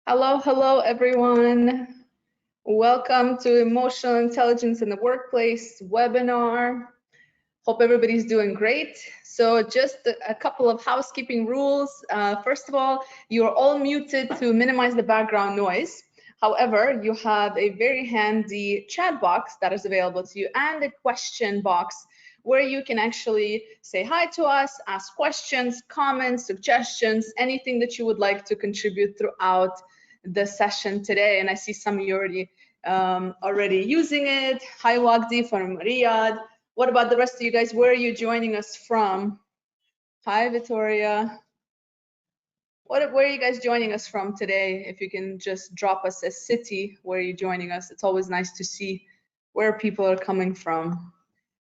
Hello everyone. Welcome to Emotional Intelligence in the Workplace webinar. Hope everybody's doing great. So just a couple of housekeeping rules. First of all, you are all muted to minimize the background noise. However, you have a very handy chat box that is available to you and a question box where you can actually say hi to us, ask questions, comments, suggestions, anything that you would like to contribute throughout the session today. And I see some of you already using it. Hi Wagdi from Riyadh. What about the rest of you guys? Where are you joining us from? Hi Victoria. Where are you guys joining us from today? If you can just drop us a city where you're joining us. It's always nice to see where people are coming from.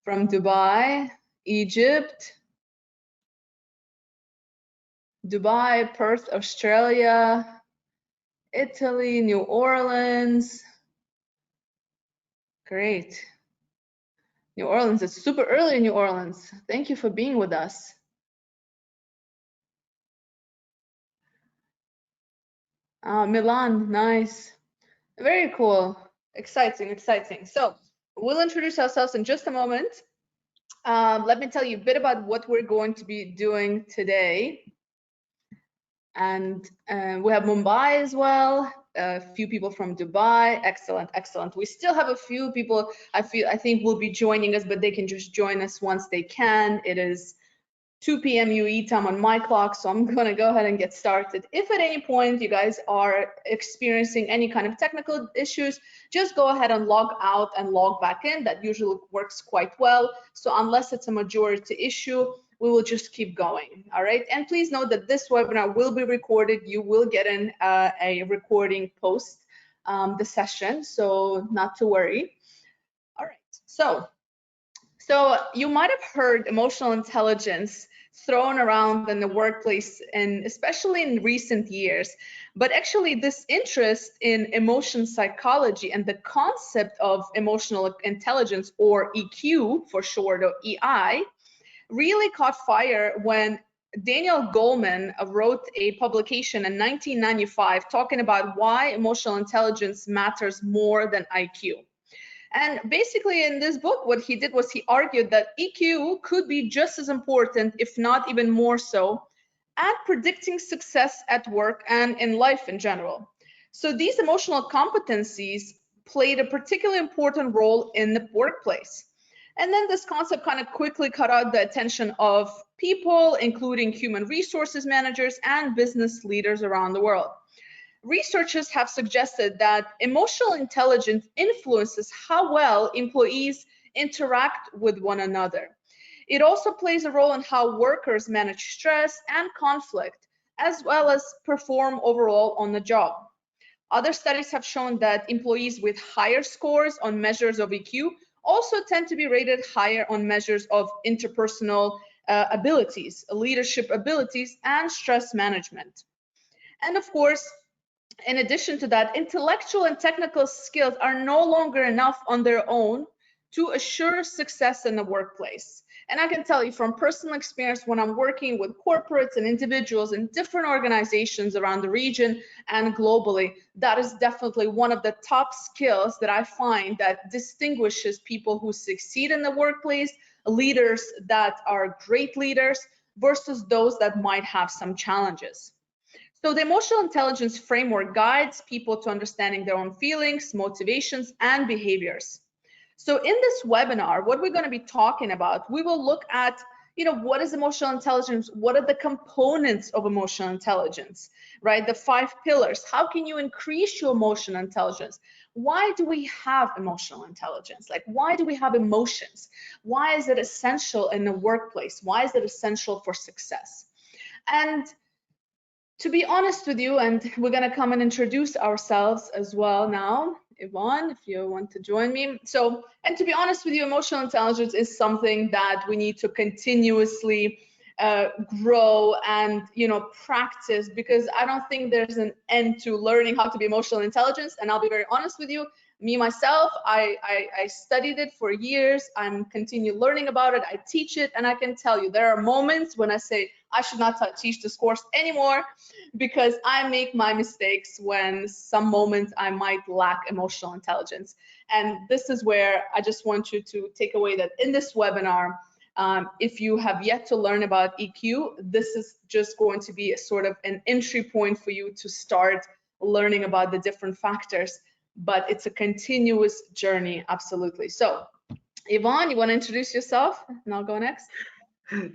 From Dubai, Egypt, Dubai, Perth, Australia, Italy, New Orleans. Great. New Orleans, it's super early in New Orleans. Thank you for being with us. Milan, nice. Very cool. Exciting. So we'll introduce ourselves in just a moment. Let me tell you a bit about what we're going to be doing today. And we have Mumbai as well, a few people from Dubai. Excellent. We still have a few people I think will be joining us, but they can just join us once they can. It is 2 p.m. UAE time on my clock, so I'm going to go ahead and get started. If at any point you guys are experiencing any kind of technical issues, just go ahead and log out and log back in. That usually works quite well. So unless it's a majority issue, we will just keep going. All right. And please note that this webinar will be recorded. You will get a recording post the session, so not to worry. All right. So you might have heard emotional intelligence thrown around in the workplace, and especially in recent years. But actually, this interest in emotion psychology and the concept of emotional intelligence, or EQ for short, or EI, really caught fire when Daniel Goleman wrote a publication in 1995 talking about why emotional intelligence matters more than IQ. And basically in this book, what he did was he argued that EQ could be just as important, if not even more so, at predicting success at work and in life in general. So these emotional competencies played a particularly important role in the workplace. And then this concept kind of quickly caught out the attention of people, including human resources managers and business leaders around the world. Researchers have suggested that emotional intelligence influences how well employees interact with one another. It also plays a role in how workers manage stress and conflict, as well as perform overall on the job. Other studies have shown that employees with higher scores on measures of EQ also tend to be rated higher on measures of interpersonal abilities, leadership abilities, and stress management. And of course, in addition to that, intellectual and technical skills are no longer enough on their own to assure success in the workplace. And I can tell you from personal experience, when I'm working with corporates and individuals in different organizations around the region and globally, that is definitely one of the top skills that I find that distinguishes people who succeed in the workplace, leaders that are great leaders, versus those that might have some challenges. So the emotional intelligence framework guides people to understanding their own feelings, motivations, and behaviors. So in this webinar, what we're going to be talking about, we will look at, what is emotional intelligence? What are the components of emotional intelligence, right? The 5 pillars. How can you increase your emotional intelligence? Why do we have emotional intelligence? Like, why do we have emotions? Why is it essential in the workplace? Why is it essential for success? And to be honest with you, and we're going to come and introduce ourselves as well now, Yvonne, if you want to join me. So, and to be honest with you, emotional intelligence is something that we need to continuously grow and, practice, because I don't think there's an end to learning how to be emotional intelligence. And I'll be very honest with you, Me, myself, I studied it for years. I'm continue learning about it. I teach it, and I can tell you there are moments when I say I should not teach this course anymore because I make my mistakes when some moments I might lack emotional intelligence. And this is where I just want you to take away that in this webinar, if you have yet to learn about EQ, this is just going to be a sort of an entry point for you to start learning about the different factors, but it's a continuous journey, absolutely. So, Yvonne, you want to introduce yourself and I'll go next?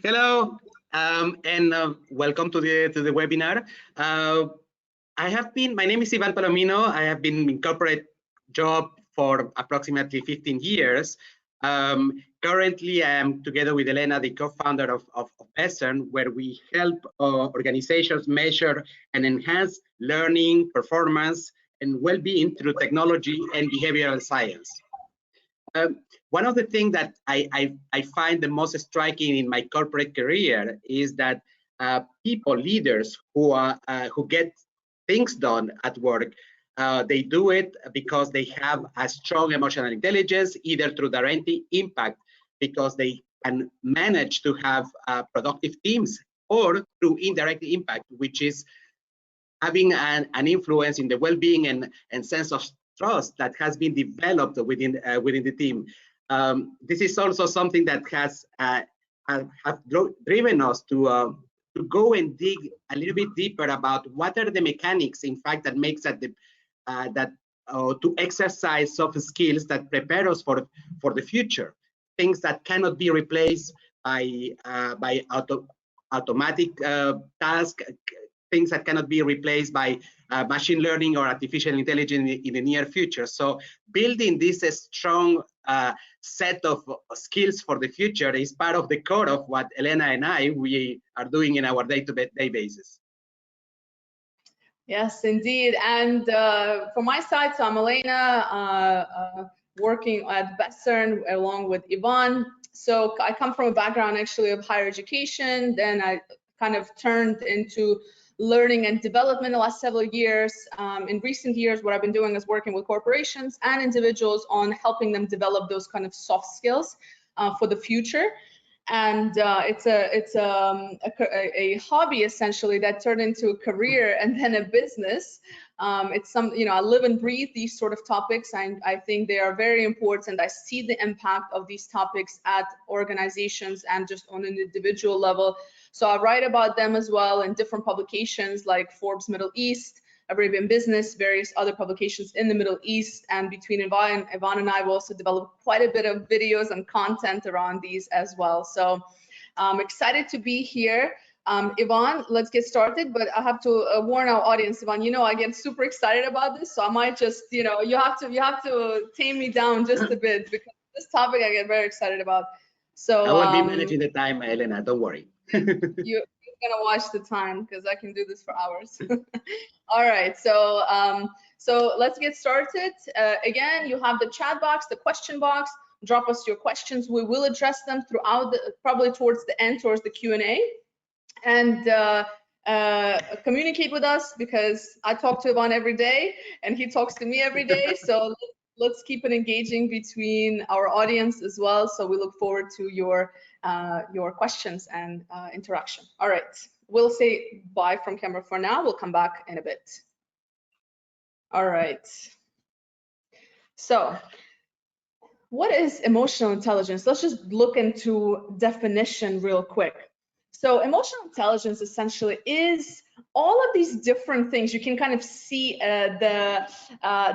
Hello, and welcome to the webinar. My name is Ivan Palomino. I have been in corporate job for approximately 15 years. Currently, I am together with Elena, the co-founder of Peasant, where we help organizations measure and enhance learning, performance, and well-being through technology and behavioral science. One of the things that I find the most striking in my corporate career is that people, leaders who get things done at work, they do it because they have a strong emotional intelligence, either through direct impact, because they can manage to have productive teams, or through indirect impact, which is having an influence in the well-being and sense of trust that has been developed within the team. This is also something that has driven us to go and dig a little bit deeper about what are the mechanics, in fact, that makes to exercise soft skills that prepare us for the future. Things that cannot be replaced by automatic tasks, things that cannot be replaced by machine learning or artificial intelligence in the near future. So building this strong set of skills for the future is part of the core of what Elena and we are doing in our day-to-day basis. Yes, indeed. And from my side, so I'm Elena, working at Western along with Yvonne. So I come from a background actually of higher education. Then I kind of turned into learning and development the last several years. In recent years, what I've been doing is working with corporations and individuals on helping them develop those kind of soft skills for the future. And it's a hobby essentially that turned into a career and then a business. It's I live and breathe these sort of topics, and I think they are very important. I see the impact of these topics at organizations and just on an individual level. So I write about them as well in different publications like Forbes Middle East, Arabian Business, various other publications in the Middle East. And between Yvonne and I will also develop quite a bit of videos and content around these as well. So I'm excited to be here. Yvonne, let's get started, but I have to warn our audience, Yvonne, I get super excited about this, so I might just, you have to tame me down just a bit, because this topic I get very excited about. So I will be managing the time, Elena, don't worry. You're gonna watch the time because I can do this for hours. All right, so so let's get started. Again, you have the chat box, the question box. Drop us your questions. We will address them throughout probably towards the end, towards the Q&A. And communicate with us, because I talk to Yvonne every day and he talks to me every day. So let's keep it engaging between our audience as well. So we look forward to your questions and interaction. All right, we'll say bye from camera for now. We'll come back in a bit. All right. So what is emotional intelligence? Let's just look into definition real quick. So emotional intelligence essentially is all of these different things. You can kind of see the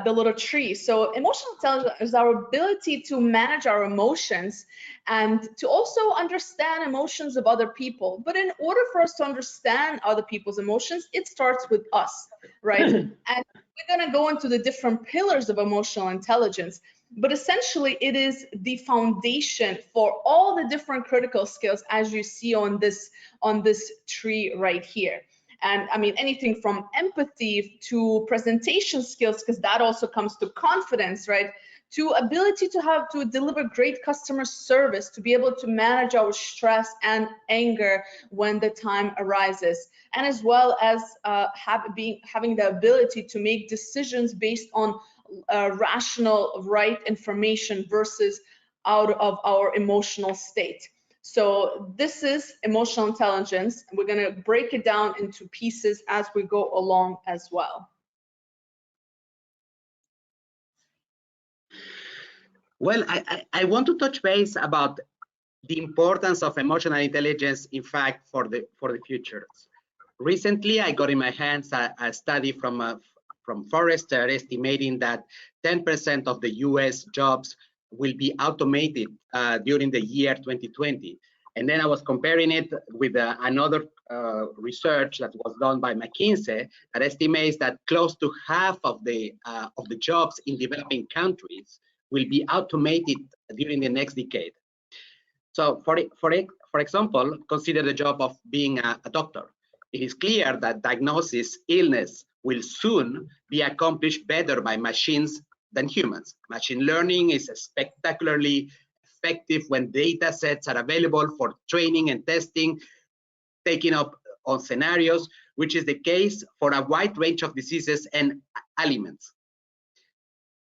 little tree. So emotional intelligence is our ability to manage our emotions and to also understand emotions of other people. But in order for us to understand other people's emotions, it starts with us, right? And we're going to go into the different pillars of emotional intelligence. But essentially, it is the foundation for all the different critical skills, as you see on this tree right here. And I mean, anything from empathy to presentation skills, because that also comes to confidence, right? To ability to deliver great customer service, to be able to manage our stress and anger when the time arises, and as well as having the ability to make decisions based on rational, right information versus out of our emotional state. So this is emotional intelligence, and we're going to break it down into pieces as we go along as well. Well, I want to touch base about the importance of emotional intelligence, in fact, for the future. Recently, I got in my hands a study from Forrester estimating that 10% of the US jobs will be automated during the year 2020. And then I was comparing it with another research that was done by McKinsey that estimates that close to half of the jobs in developing countries will be automated during the next decade. So for example, consider the job of being a doctor. It is clear that diagnosis, illness will soon be accomplished better by machines than humans. Machine learning is spectacularly effective when data sets are available for training and testing, taking up on scenarios, which is the case for a wide range of diseases and ailments.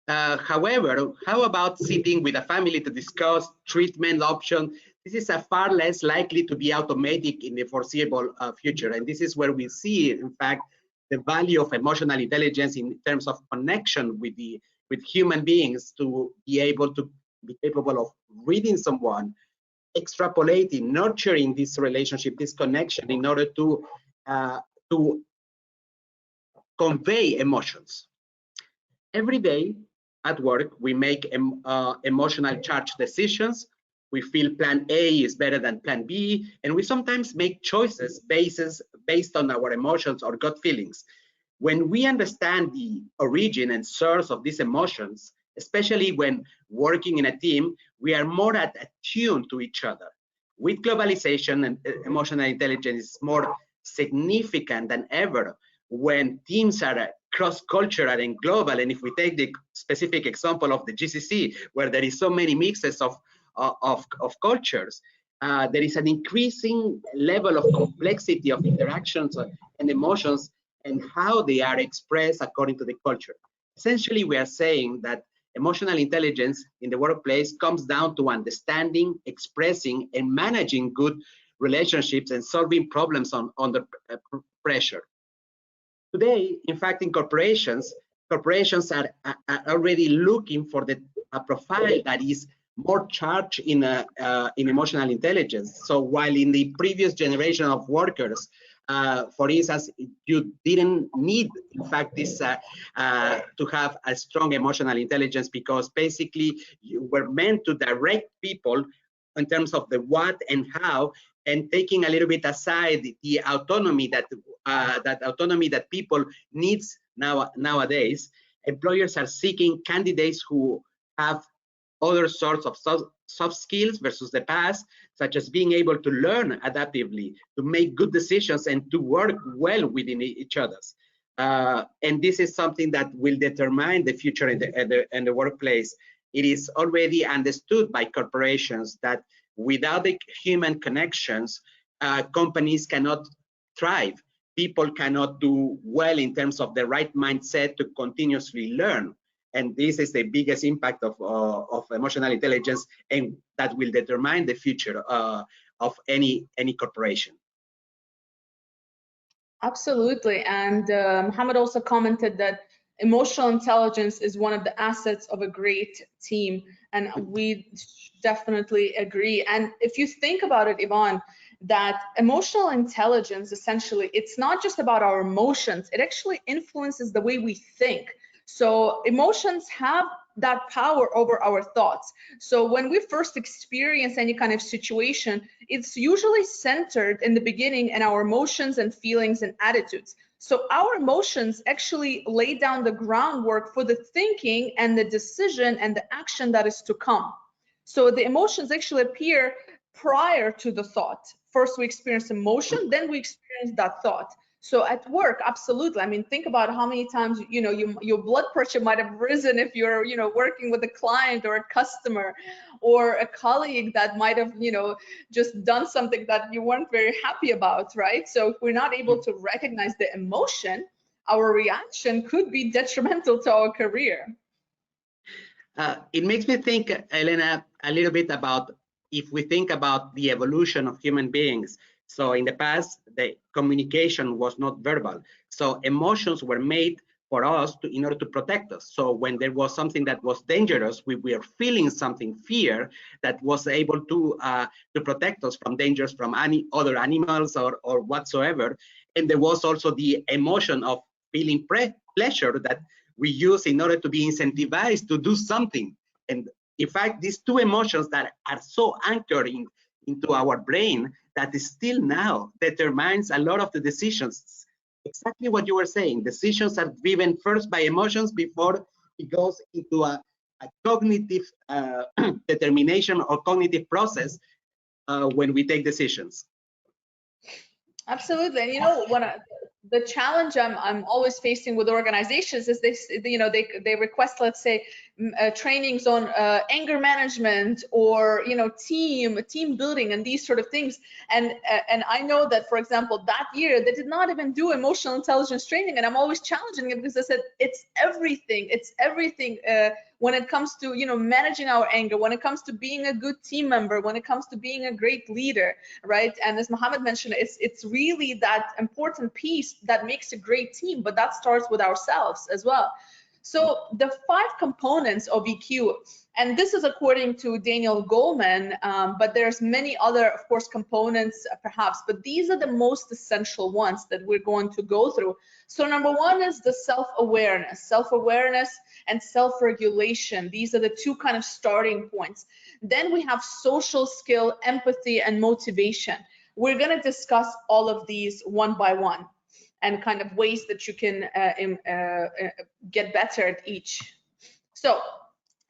However, how about sitting with a family to discuss treatment options? This is a far less likely to be automatic in the foreseeable future. And this is where we see, in fact, the value of emotional intelligence in terms of connection with human beings, to be able to be capable of reading someone, extrapolating, nurturing this relationship, this connection, in order to convey emotions. Every day at work, we make emotional charged decisions. We feel plan A is better than plan B, and we sometimes make choices based on our emotions or gut feelings. When we understand the origin and source of these emotions, especially when working in a team, we are more attuned to each other. With globalization, and emotional intelligence is more significant than ever when teams are cross-cultural and global. And if we take the specific example of the GCC, where there is so many mixes of cultures, there is an increasing level of complexity of interactions and emotions and how they are expressed according to the culture. Essentially, we are saying that emotional intelligence in the workplace comes down to understanding, expressing, and managing good relationships and solving problems under pressure. Today, in fact, in corporations are already looking for a profile that is more charged in emotional intelligence. So while in the previous generation of workers, for instance, you didn't need, in fact, this to have a strong emotional intelligence, because basically you were meant to direct people in terms of the what and how, and taking a little bit aside the autonomy that people needs nowadays. Employers are seeking candidates who have other sorts of soft skills versus the past, such as being able to learn adaptively, to make good decisions, and to work well within each other. And this is something that will determine the future in the workplace. It is already understood by corporations that without the human connections, companies cannot thrive. People cannot do well in terms of the right mindset to continuously learn. And this is the biggest impact of emotional intelligence, and that will determine the future of any corporation. Absolutely. And Mohammed also commented that emotional intelligence is one of the assets of a great team. And we definitely agree. And if you think about it, Yvonne, that emotional intelligence, essentially, it's not just about our emotions. It actually influences the way we think. So emotions have that power over our thoughts. So when we first experience any kind of situation, it's usually centered in the beginning in our emotions and feelings and attitudes. So our emotions actually lay down the groundwork for the thinking and the decision and the action that is to come. So the emotions actually appear prior to the thought. First we experience emotion, then we experience that thought. So at work, absolutely. I mean, think about how many times, your blood pressure might have risen if you're, working with a client or a customer or a colleague that might have, just done something that you weren't very happy about, right? So if we're not able to recognize the emotion, our reaction could be detrimental to our career. It makes me think, Elena, a little bit about if we think about the evolution of human beings. So in the past, the communication was not verbal. So emotions were made for us in order to protect us. So when there was something that was dangerous, we were feeling something, fear, that was able to protect us from dangers from any other animals or whatsoever. And there was also the emotion of feeling pleasure that we use in order to be incentivized to do something. And in fact, these two emotions that are so anchored into our brain that is still now determines a lot of the decisions. Exactly what you were saying. Decisions are driven first by emotions before it goes into a cognitive determination or cognitive process when we take decisions. Absolutely. And the challenge I'm always facing with organizations is they request, let's say, trainings on anger management or team building and these sort of things. And I know that, for example, that year they did not even do emotional intelligence training, and I'm always challenging it because I said it's everything. It's everything when it comes to managing our anger, when it comes to being a good team member, when it comes to being a great leader, right? And as Mohammed mentioned, it's really that important piece that makes a great team, but that starts with ourselves as well. So the 5 components of EQ, and this is according to Daniel Goleman, but there's many other, of course, components perhaps, but these are the most essential ones that we're going to go through. So number 1 is the self-awareness and self-regulation. These are the 2 kind of starting points. Then we have social skill, empathy, and motivation. We're going to discuss all of these one by one and kind of ways that you can get better at each. So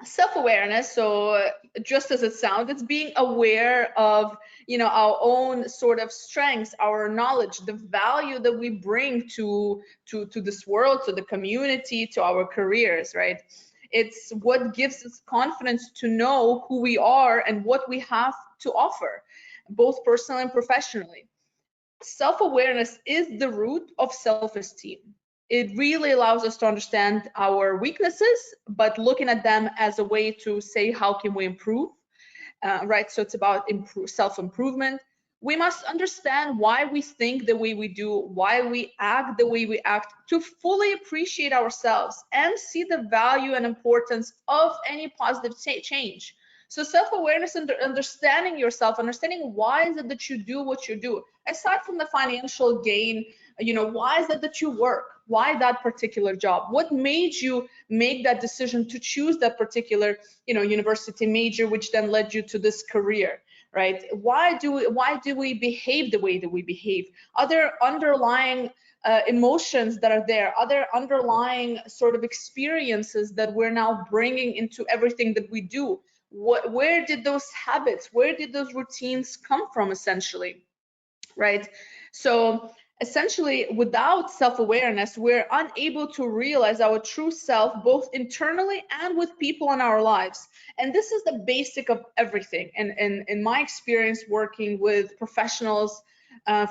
self-awareness, so just as it sounds, it's being aware of our own sort of strengths, our knowledge, the value that we bring to this world, to the community, to our careers, right? It's what gives us confidence to know who we are and what we have to offer, both personally and professionally. Self-awareness is the root of self-esteem. It really allows us to understand our weaknesses, but looking at them as a way to say, how can we improve? Right? So it's about self-improvement. We must understand why we think the way we do, why we act the way we act, to fully appreciate ourselves and see the value and importance of any positive change. So self-awareness and understanding yourself, understanding why is it that you do what you do, aside from the financial gain, why is it that you work? Why that particular job? What made you make that decision to choose that particular, university major, which then led you to this career, right? Why do we behave the way that we behave? Other underlying emotions that are there, other underlying sort of experiences that we're now bringing into everything that we do. Where did those habits, where did those routines come from, essentially, right? So essentially, without self-awareness, we're unable to realize our true self, both internally and with people in our lives. And this is the basic of everything. And in my experience working with professionals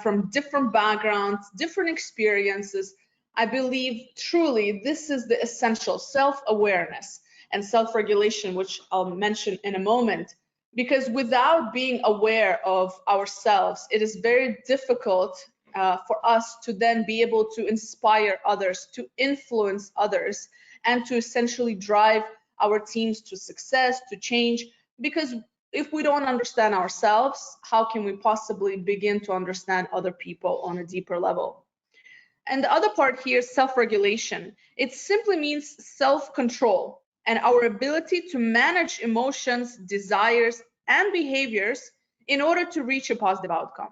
from different backgrounds, different experiences, I believe truly this is the essential self-awareness and self-regulation, which I'll mention in a moment. Because without being aware of ourselves, it is very difficult for us to then be able to inspire others, to influence others, and to essentially drive our teams to success, to change. Because if we don't understand ourselves, how can we possibly begin to understand other people on a deeper level? And the other part here is self-regulation. It simply means self-control and our ability to manage emotions, desires, and behaviors in order to reach a positive outcome.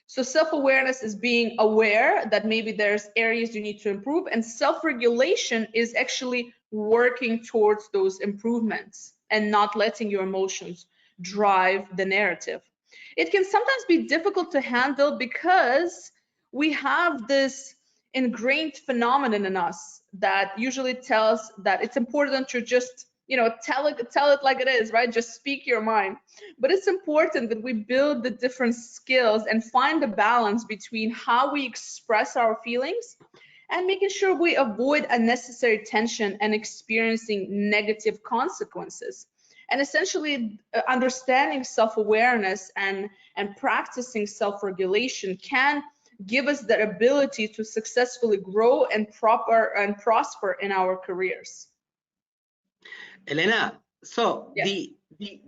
So self-awareness is being aware that maybe there's areas you need to improve, and self-regulation is actually working towards those improvements and not letting your emotions drive the narrative. It can sometimes be difficult to handle because we have this ingrained phenomenon in us that usually tells that it's important to just tell it like it is, right? Just speak your mind. But it's important that we build the different skills and find a balance between how we express our feelings and making sure we avoid unnecessary tension and experiencing negative consequences. And essentially, understanding self-awareness and practicing self-regulation can give us the ability to successfully grow and prosper in our careers. Elena, so Yes.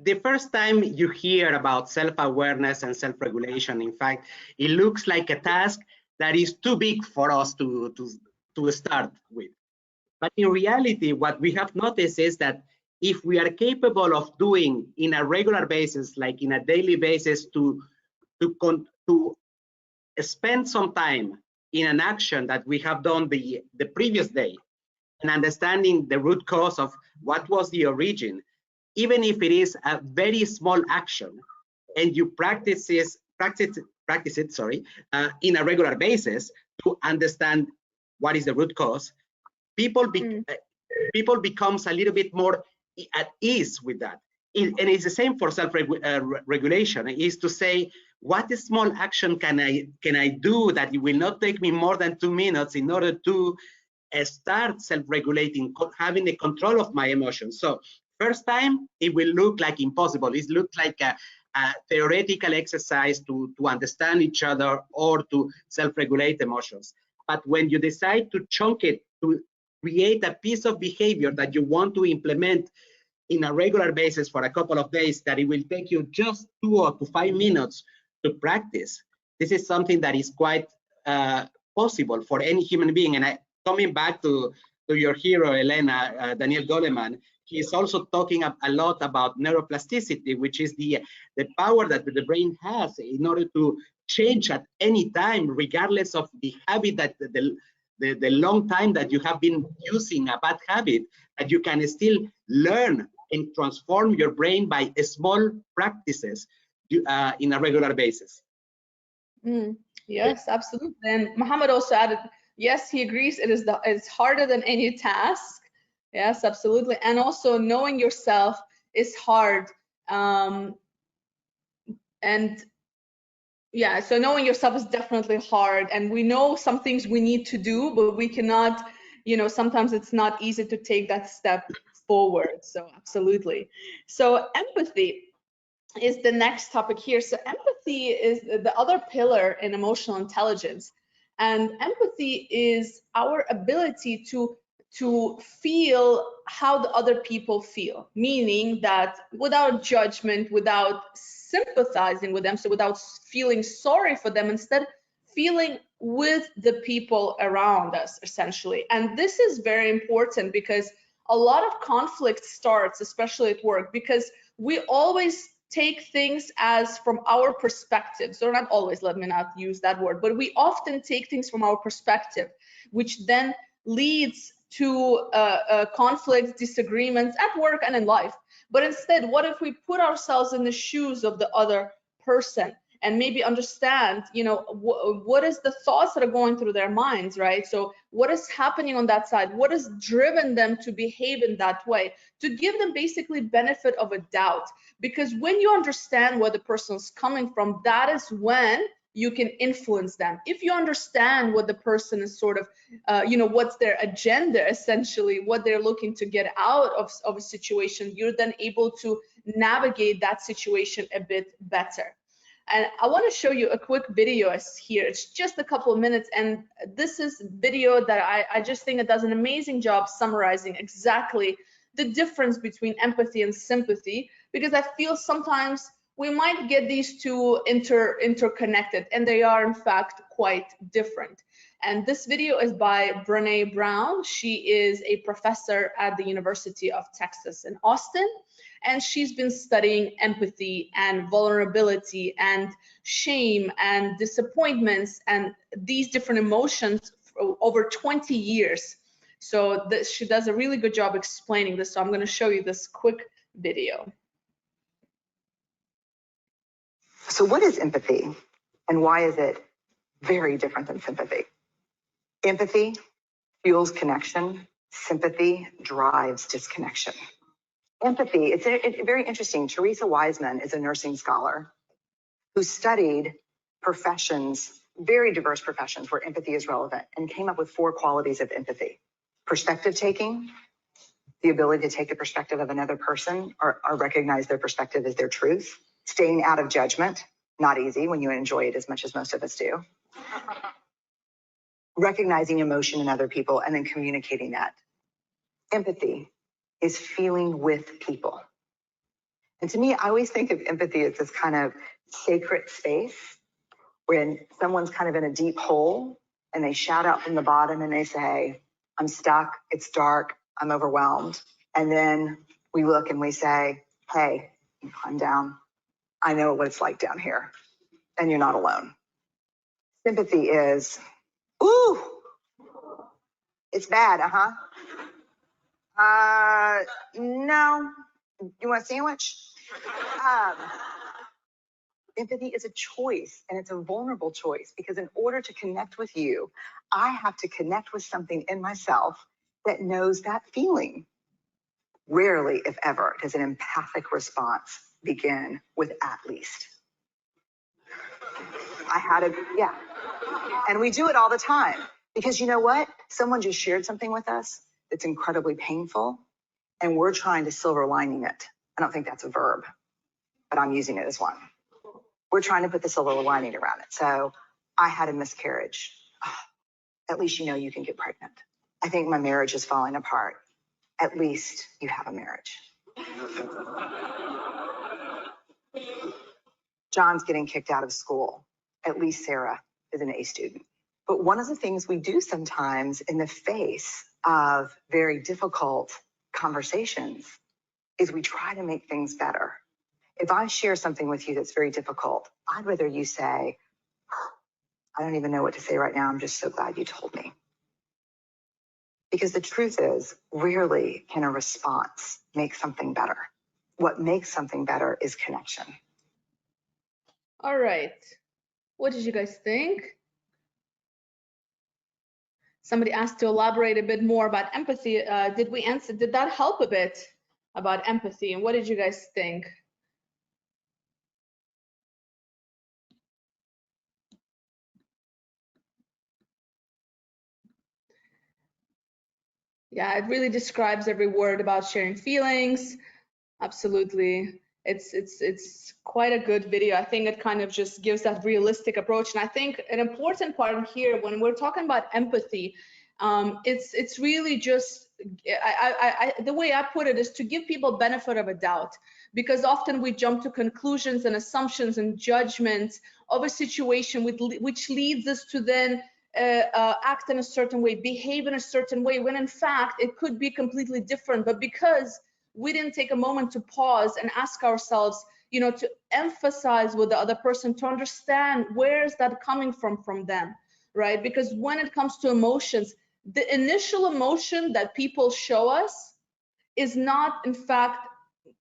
the first time you hear about self-awareness and self-regulation, in fact, it looks like a task that is too big for us to start with. But in reality, what we have noticed is that if we are capable of doing in a regular basis, like in a daily basis, to spend some time in an action that we have done the previous day, and understanding the root cause of what was the origin, even if it is a very small action, and you practice it in a regular basis to understand what is the root cause, people becomes a little bit more at ease with that. And it's the same for self-regulation, is to say, what small action can I do that it will not take me more than 2 minutes in order to start self-regulating, having the control of my emotions. So first time, it will look like impossible. It looks like a theoretical exercise to understand each other or to self-regulate emotions. But when you decide to chunk it, to create a piece of behavior that you want to implement in a regular basis for a couple of days, that it will take you just 2 to 5 minutes to practice, this is something that is quite possible for any human being. And coming back to your hero, Elena, Daniel Goleman, he is also talking a lot about neuroplasticity, which is the power that the brain has in order to change at any time, regardless of the habit that the long time that you have been using a bad habit, that you can still learn and transform your brain by small practices in a regular basis. Yes, absolutely. And Muhammad also added, yes, he agrees. It's harder than any task. Yes, absolutely. And also knowing yourself is hard. And yeah, so knowing yourself is definitely hard. And we know some things we need to do, but we cannot, sometimes it's not easy to take that step forward. So absolutely. So empathy is the next topic here. So empathy is the other pillar in emotional intelligence. And empathy is our ability to feel how the other people feel, meaning that without judgment, without sympathizing with them, so without feeling sorry for them, instead feeling with the people around us, essentially. And this is very important because a lot of conflict starts, especially at work, because we always take things as from our perspective. So not always, let me not use that word, but we often take things from our perspective, which then leads to conflicts, disagreements at work and in life. But instead, what if we put ourselves in the shoes of the other person and maybe understand, what is the thoughts that are going through their minds, right? So what is happening on that side? What has driven them to behave in that way? To give them basically benefit of a doubt. Because when you understand where the person is coming from, that is when you can influence them. If you understand what the person is sort of, what's their agenda, essentially, what they're looking to get out of a situation, you're then able to navigate that situation a bit better. And I want to show you a quick video here. It's just a couple of minutes, and this is video that I just think it does an amazing job summarizing exactly the difference between empathy and sympathy, because I feel sometimes we might get these two interconnected, and they are in fact quite different. And this video is by Brené Brown. She is a professor at the University of Texas in Austin, and she's been studying empathy and vulnerability and shame and disappointments and these different emotions for over 20 years. So she does a really good job explaining this. So I'm going to show you this quick video. So what is empathy, and why is it very different than sympathy? Empathy fuels connection. Sympathy drives disconnection. Empathy, it's very interesting. Teresa Wiseman is a nursing scholar who studied professions very diverse professions where empathy is relevant and came up with 4 qualities of empathy. Perspective taking, the ability to take the perspective of another person or recognize their perspective as their truth. Staying out of judgment, not easy when you enjoy it as much as most of us do. Recognizing emotion in other people and then communicating that. Empathy is feeling with people. And to me, I always think of empathy as this kind of sacred space when someone's kind of in a deep hole and they shout out from the bottom and they say, I'm stuck, it's dark, I'm overwhelmed. And then we look and we say, hey, I'm down. I know what it's like down here and you're not alone. Sympathy is, ooh, it's bad, no, you want a sandwich? Empathy is a choice, and it's a vulnerable choice, because in order to connect with you, I have to connect with something in myself that knows that feeling. Rarely, if ever, does an empathic response begin with at least. Yeah. And we do it all the time, because you know what? Someone just shared something with us that's incredibly painful, and we're trying to silver lining it. I don't think that's a verb, but I'm using it as one. We're trying to put the silver lining around it. So I had a miscarriage. Oh, at least you know you can get pregnant. I think my marriage is falling apart. At least you have a marriage. John's getting kicked out of school. At least Sarah is an A student. But one of the things we do sometimes in the face of very difficult conversations is we try to make things better. If I share something with you that's very difficult, I'd rather you say, I don't even know what to say right now. I'm just so glad you told me. Because the truth is, rarely can a response make something better. What makes something better is connection. All right. What did you guys think? Somebody asked to elaborate a bit more about empathy. Did we answer? Did that help a bit about empathy? And what did you guys think? Yeah, it really describes every word about sharing feelings. Absolutely. It's quite a good video. I think it kind of just gives that realistic approach. And I think an important part here when we're talking about empathy, it's really just, the way I put it is to give people benefit of a doubt, because often we jump to conclusions and assumptions and judgments of a situation which leads us to then act in a certain way, behave in a certain way, when in fact it could be completely different. But because we didn't take a moment to pause and ask ourselves, you know, to emphasize with the other person, to understand where is that coming from them, right? Because when it comes to emotions, the initial emotion that people show us is not, in fact,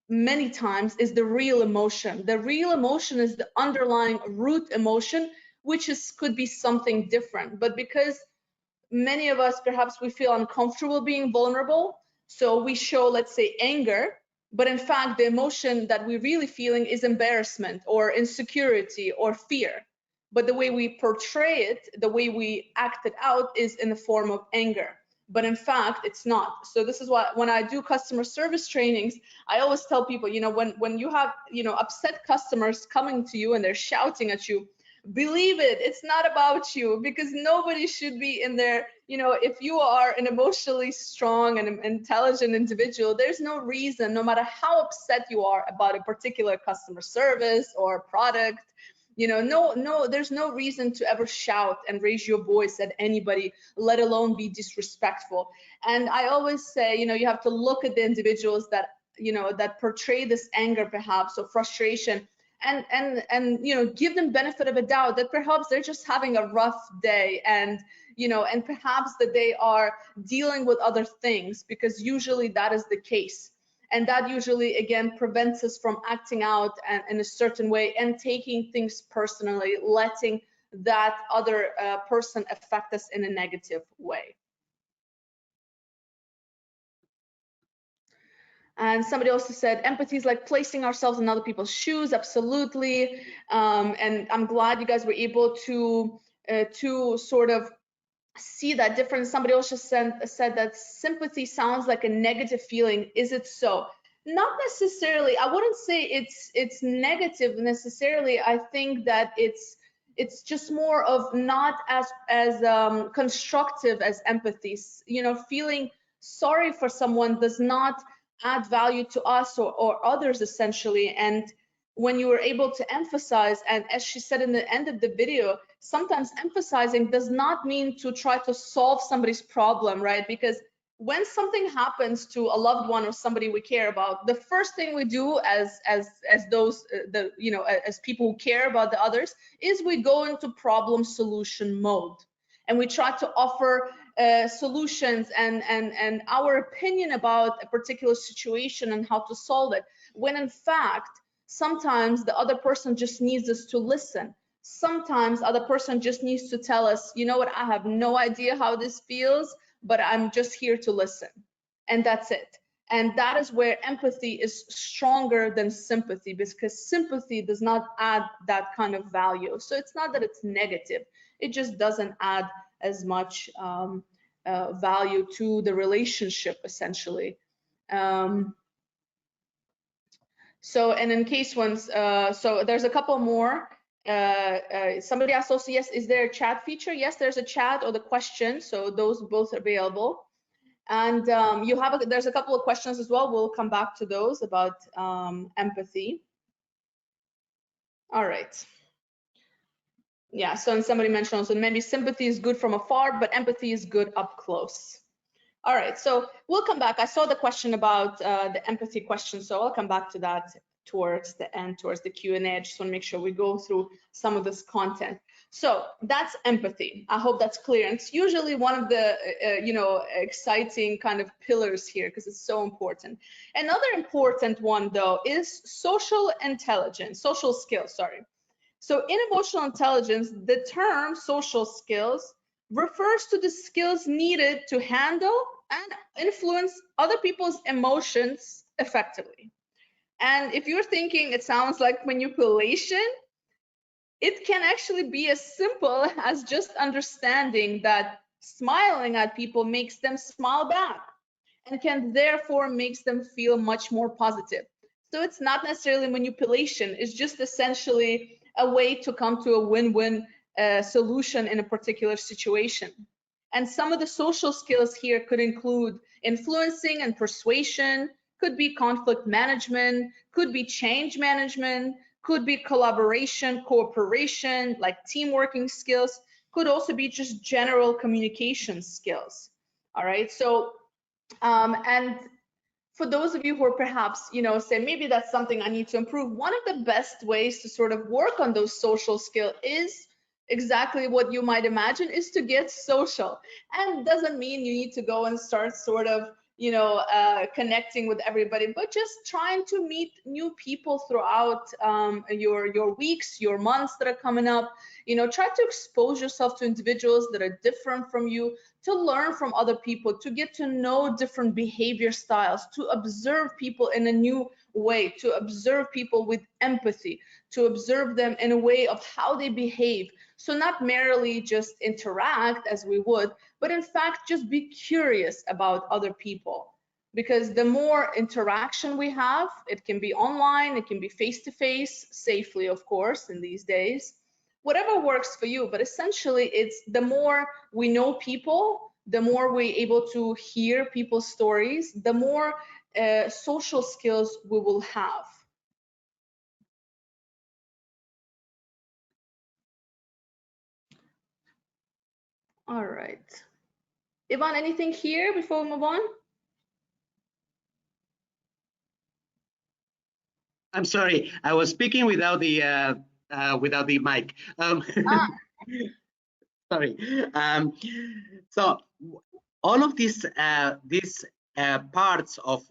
many times is the real emotion. The real emotion is the underlying root emotion, which could be something different. But because many of us, perhaps we feel uncomfortable being vulnerable, so we show, let's say, anger, but in fact, the emotion that we're really feeling is embarrassment or insecurity or fear. But the way we portray it, the way we act it out is in the form of anger. But in fact, it's not. So this is why when I do customer service trainings, I always tell people, you know, when you have, you know, upset customers coming to you and they're shouting at you, believe it, it's not about you, because nobody should be in there. You know, if you are an emotionally strong and intelligent individual, there's no reason, no matter how upset you are about a particular customer service or product, you know, no, there's no reason to ever shout and raise your voice at anybody, let alone be disrespectful. And I always say, you know, you have to look at the individuals that, you know, that portray this anger perhaps or frustration, and you know, give them benefit of a doubt that perhaps they're just having a rough day, and you know, and perhaps that they are dealing with other things, because usually that is the case. And that usually, again, prevents us from acting out in a certain way and taking things personally, letting that other person affect us in a negative way. And somebody also said empathy is like placing ourselves in other people's shoes. Absolutely. And I'm glad you guys were able to to sort of see that difference. Somebody else just said that sympathy sounds like a negative feeling. Is it so? Not necessarily. I wouldn't say it's negative necessarily. I think that it's just more of not as constructive as empathy. You know, feeling sorry for someone does not add value to us or others, essentially. And when you were able to emphasize, and as she said in the end of the video, sometimes emphasizing does not mean to try to solve somebody's problem, right? Because when something happens to a loved one or somebody we care about, the first thing we do as those as people who care about the others is we go into problem solution mode, and we try to offer solutions and our opinion about a particular situation and how to solve it, when in fact sometimes the other person just needs us to listen. Sometimes other person just needs to tell us, you know what, I have no idea how this feels, but I'm just here to listen. And that's it. And that is where empathy is stronger than sympathy, because sympathy does not add that kind of value. So it's not that it's negative, it just doesn't add as much value to the relationship, essentially. So, and in case ones, so there's a couple more. Somebody asked also, yes, is there a chat feature? Yes, there's a chat or the question. So those both are available. And there's a couple of questions as well. We'll come back to those about empathy. All right. Yeah, so and somebody mentioned also maybe sympathy is good from afar, but empathy is good up close. All right, so we'll come back. I saw the question about the empathy question, so I'll come back to that towards the end, towards the Q&A. I just want to make sure we go through some of this content. So that's empathy. I hope that's clear. And it's usually one of the, exciting kind of pillars here because it's so important. Another important one, though, is social skills, sorry. So in emotional intelligence, the term social skills refers to the skills needed to handle and influence other people's emotions effectively. And if you're thinking it sounds like manipulation, it can actually be as simple as just understanding that smiling at people makes them smile back and can therefore makes them feel much more positive. So it's not necessarily manipulation, it's just essentially a way to come to a win-win solution in a particular situation. And some of the social skills here could include influencing and persuasion, could be conflict management, could be change management, could be collaboration, cooperation, like team working skills, could also be just general communication skills. All right, so and for those of you who are perhaps, say maybe that's something I need to improve, one of the best ways to sort of work on those social skills is exactly what you might imagine, is to get social. And doesn't mean you need to go and start sort of, connecting with everybody, but just trying to meet new people throughout your weeks, your months that are coming up. Try to expose yourself to individuals that are different from you, to learn from other people, to get to know different behavior styles, to observe people in a new way, to observe people with empathy, to observe them in a way of how they behave. So not merely just interact as we would, but in fact, just be curious about other people. Because the more interaction we have, it can be online, it can be face-to-face, safely, of course, in these days, whatever works for you. But essentially, it's the more we know people, the more we're able to hear people's stories, the more social skills we will have. All right. Ivan, anything here before we move on? I'm sorry, I was speaking without the mic. Sorry. So all of these parts of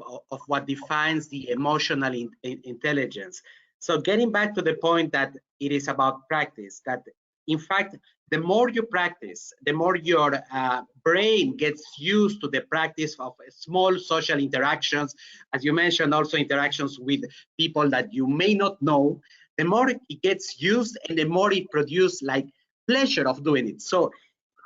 what defines the emotional intelligence. So getting back to the point that it is about practice, that in fact, the more you practice, the more your brain gets used to the practice of small social interactions, as you mentioned, also interactions with people that you may not know, the more it gets used and the more it produces like pleasure of doing it. So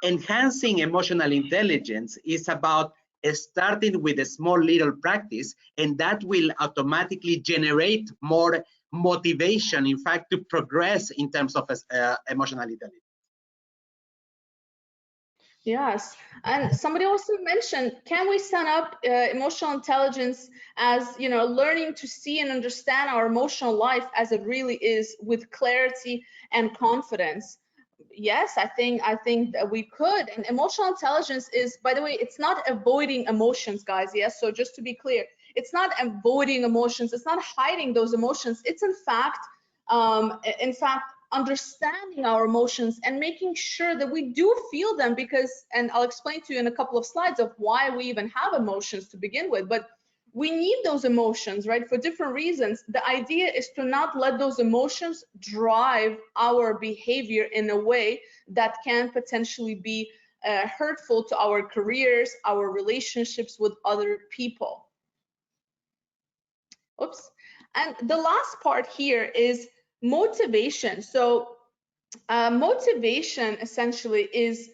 enhancing emotional intelligence is about starting with a small little practice, and that will automatically generate more motivation, in fact, to progress in terms of emotional intelligence. Yes, and somebody also mentioned, can we sum up emotional intelligence as, you know, learning to see and understand our emotional life as it really is, with clarity and confidence? Yes, I think that we could. And emotional intelligence is, by the way, it's not avoiding emotions, guys. Yes, so just to be clear, it's not avoiding emotions. It's not hiding those emotions. It's in fact, understanding our emotions and making sure that we do feel them, because, and I'll explain to you in a couple of slides of why we even have emotions to begin with, but we need those emotions, right, for different reasons. The idea is to not let those emotions drive our behavior in a way that can potentially be hurtful to our careers, our relationships with other people. Oops. And the last part here is motivation. So motivation essentially is,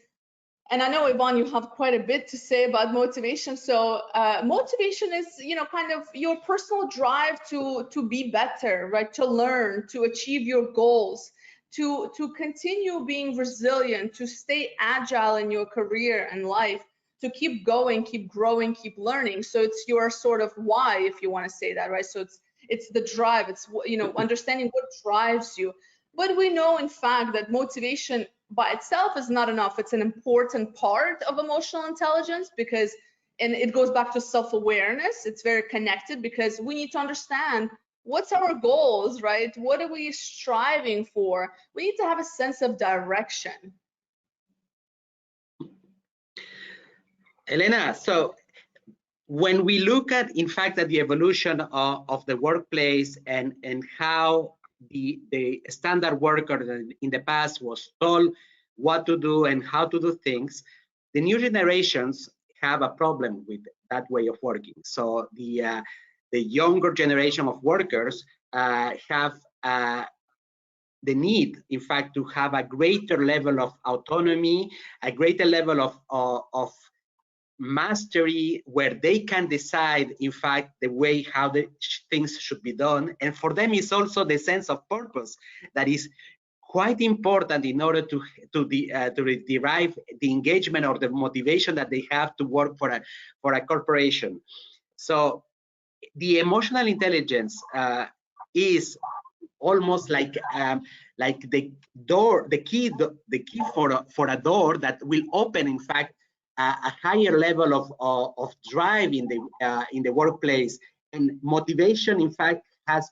and I know, Yvonne, you have quite a bit to say about motivation. So motivation is, you know, kind of your personal drive to be better, right? To learn, to achieve your goals, to continue being resilient, to stay agile in your career and life, to keep going, keep growing, keep learning. So it's your sort of why, if you want to say that, right? So it's the drive. It's, you know, understanding what drives you. But we know, in fact, that motivation by itself is not enough. It's an important part of emotional intelligence, because, and it goes back to self-awareness. It's very connected, because we need to understand what's our goals, right? What are we striving for? We need to have a sense of direction. Elena, so when we look at, in fact, at the evolution of the workplace and how the standard worker in the past was told what to do and how to do things, the new generations have a problem with that way of working. So the younger generation of workers have the need, in fact, to have a greater level of autonomy, a greater level of mastery, where they can decide, in fact, the way how the things should be done. And for them, it's also the sense of purpose that is quite important in order to derive the engagement or the motivation that they have to work for a corporation. So the emotional intelligence is almost like the door, the key for a door that will open, in fact, a higher level of drive in the workplace. And motivation, in fact, has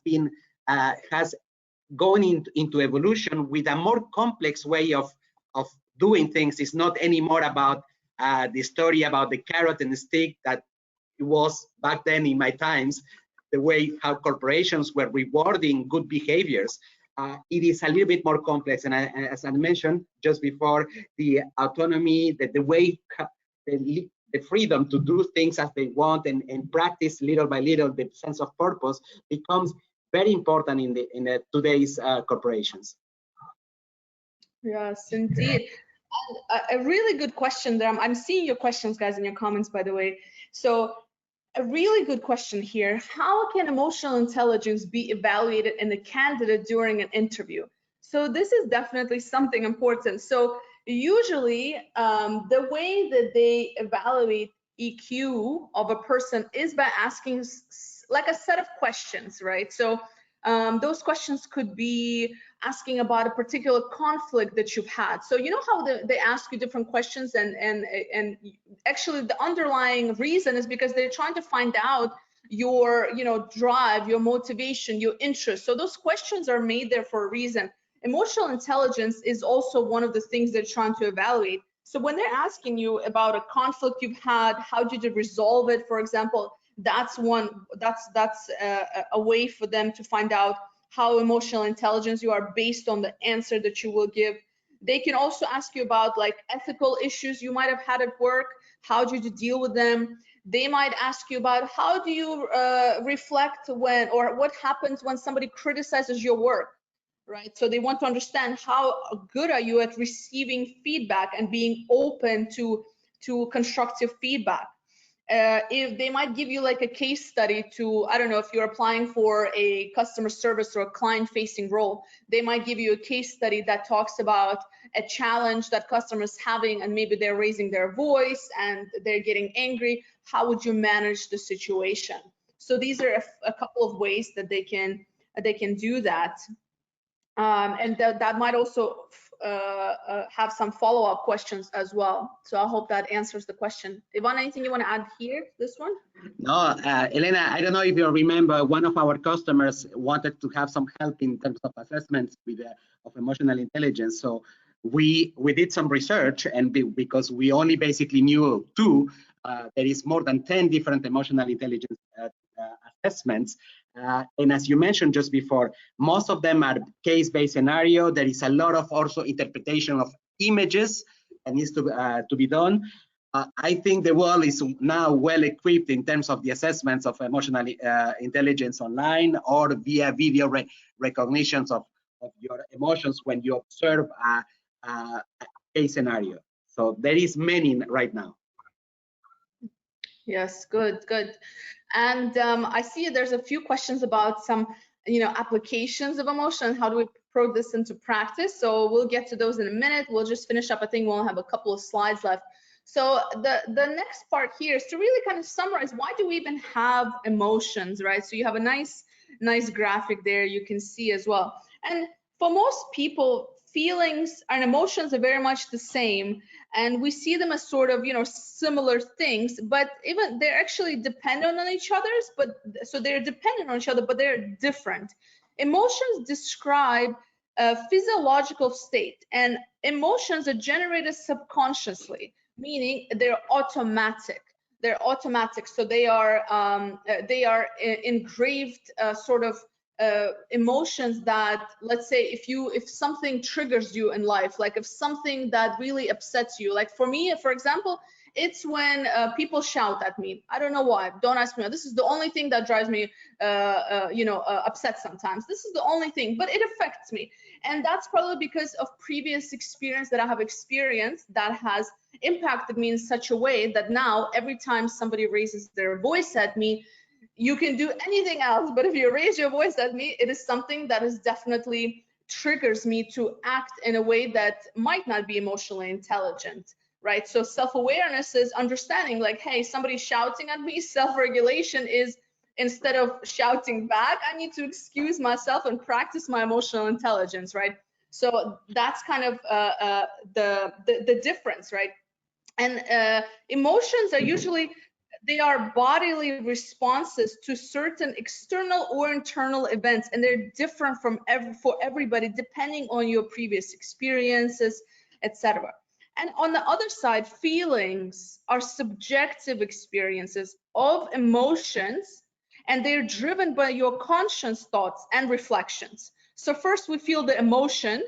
gone into evolution with a more complex way of doing things. It's not anymore about the story about the carrot and the stick that it was back then in my times, the way how corporations were rewarding good behaviors. It is a little bit more complex, and as I mentioned just before, the autonomy, the way, the freedom to do things as they want and practice little by little the sense of purpose becomes very important in today's corporations. Yes, indeed. And a really good question there. I'm seeing your questions, guys, in your comments, by the way. So a really good question here. How can emotional intelligence be evaluated in a candidate during an interview? So this is definitely something important. So usually the way that they evaluate EQ of a person is by asking like a set of questions, right? So those questions could be asking about a particular conflict that you've had. So you know how they ask you different questions, and actually the underlying reason is because they're trying to find out your, you know, drive, your motivation, your interest. So those questions are made there for a reason. Emotional intelligence is also one of the things they're trying to evaluate. So when they're asking you about a conflict you've had, how did you resolve it, for example, that's a way for them to find out how emotional intelligence you are based on the answer that you will give. They can also ask you about like ethical issues you might have had at work. How did you deal with them? They might ask you about how do you reflect when, or what happens when somebody criticizes your work. right? So they want to understand how good are you at receiving feedback and being open to constructive feedback. If they might give you like a case study to, I don't know, if you're applying for a customer service or a client facing role, they might give you a case study that talks about a challenge that customers having, and maybe they're raising their voice and they're getting angry. How would you manage the situation? So these are a couple of ways that they can do that. And that might also have some follow-up questions as well. So I hope that answers the question. Ivan, anything you want to add here, this one? No, Elena, I don't know if you remember, one of our customers wanted to have some help in terms of assessments of emotional intelligence. So we did some research, and because we only basically knew 2, there is more than 10 different emotional intelligence assessments. And as you mentioned just before, most of them are case-based scenario. There is a lot of also interpretation of images that needs to be done. I think the world is now well equipped in terms of the assessments of emotional intelligence online or via video recognitions of your emotions when you observe a case scenario. So there is many right now. Yes, good. And I see there's a few questions about some, applications of emotion. How do we put this into practice? So we'll get to those in a minute. We'll just finish up. I think we'll have a couple of slides left. So the next part here is to really kind of summarize, why do we even have emotions, right? So you have a nice graphic there you can see as well. And for most people, feelings and emotions are very much the same, and we see them as sort of, similar things, but even they're actually dependent on each other's, but so they're dependent on each other, but they're different. Emotions describe a physiological state, and emotions are generated subconsciously, meaning they're automatic. So they are engraved sort of emotions that, let's say, if something triggers you in life, like if something that really upsets you, like for me, for example, it's when people shout at me. I don't know why. Don't ask me. This is the only thing that drives me, upset sometimes. This is the only thing, but it affects me. And that's probably because of previous experience that I have experienced that has impacted me in such a way that now every time somebody raises their voice at me, you can do anything else, but if you raise your voice at me, it is something that is definitely triggers me to act in a way that might not be emotionally intelligent, right? So self-awareness is understanding, like, hey, somebody's shouting at me. Self-regulation is, instead of shouting back, I need to excuse myself and practice my emotional intelligence, right? So that's kind of the difference, right? And emotions are usually, they are bodily responses to certain external or internal events, and they're different for everybody depending on your previous experiences, etc. And on the other side, feelings are subjective experiences of emotions, and they're driven by your conscious thoughts and reflections. So first we feel the emotion,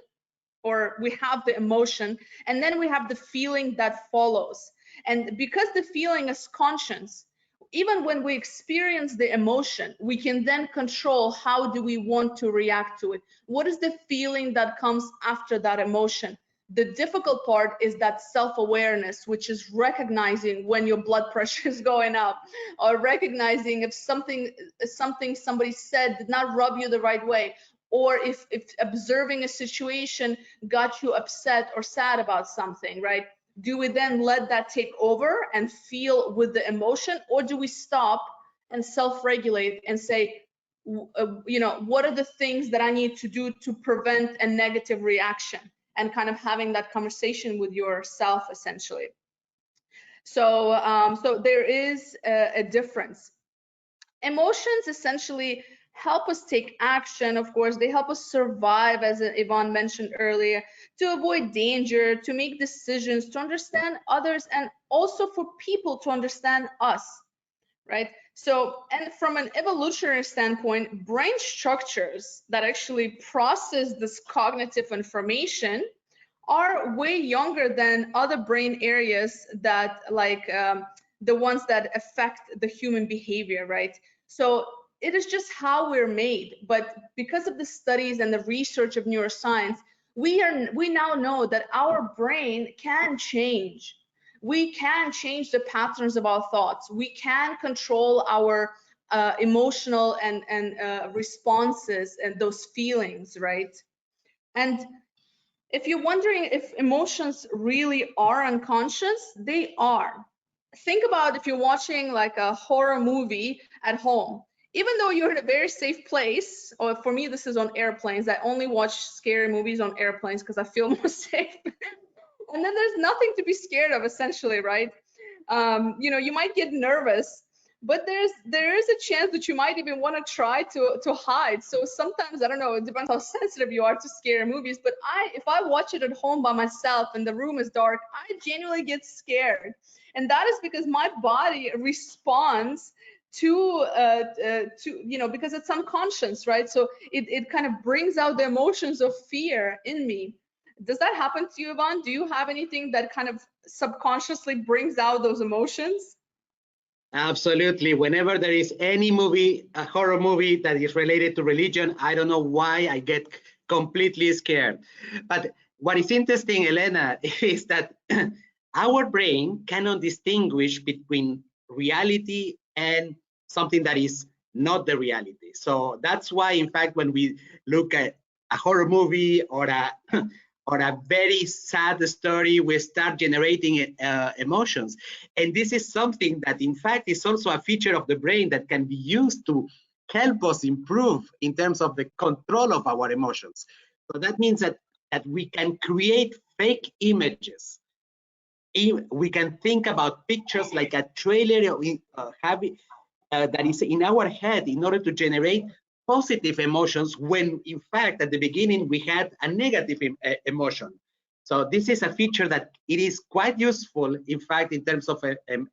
or we have the emotion, and then we have the feeling that follows. And because the feeling is conscious, even when we experience the emotion, we can then control how do we want to react to it. What is the feeling that comes after that emotion? The difficult part is that self-awareness, which is recognizing when your blood pressure is going up, or recognizing if something somebody said did not rub you the right way, or if observing a situation got you upset or sad about something, right? Do we then let that take over and feel with the emotion, or do we stop and self-regulate and say, what are the things that I need to do to prevent a negative reaction, and kind of having that conversation with yourself, essentially. So, so there is a difference. Emotions essentially help us take action. Of course, they help us survive, as Yvonne mentioned earlier, to avoid danger, to make decisions, to understand others, and also for people to understand us, right? So, and from an evolutionary standpoint, brain structures that actually process this cognitive information are way younger than other brain areas that, like the ones that affect the human behavior, right? So it is just how we're made. But because of the studies and the research of neuroscience, we now know that our brain can change. We can change the patterns of our thoughts. We can control our emotional and responses and those feelings, right? And if you're wondering if emotions really are unconscious, they are. Think about if you're watching like a horror movie at home. Even though you're in a very safe place, or for me, this is on airplanes. I only watch scary movies on airplanes because I feel more safe. And then there's nothing to be scared of, essentially, right? You know, you might get nervous, but there is a chance that you might even want to try to hide. So sometimes, I don't know, it depends how sensitive you are to scary movies, but if I watch it at home by myself and the room is dark, I genuinely get scared. And that is because my body responds to you know, because it's unconscious, right? So it kind of brings out the emotions of fear in me. Does that happen to you, Yvonne? Do you have anything that kind of subconsciously brings out those emotions? Absolutely. Whenever there is any movie, a horror movie that is related to religion, I don't know why I get completely scared. But what is interesting, Elena, is that our brain cannot distinguish between reality and something that is not the reality. So that's why, in fact, when we look at a horror movie or a or a very sad story, we start generating emotions. And this is something that, in fact, is also a feature of the brain that can be used to help us improve in terms of the control of our emotions. So that means that we can create fake images. We can think about pictures like a trailer that is in our head in order to generate positive emotions, when in fact at the beginning we had a negative emotion. So this is a feature that it is quite useful, in fact, in terms of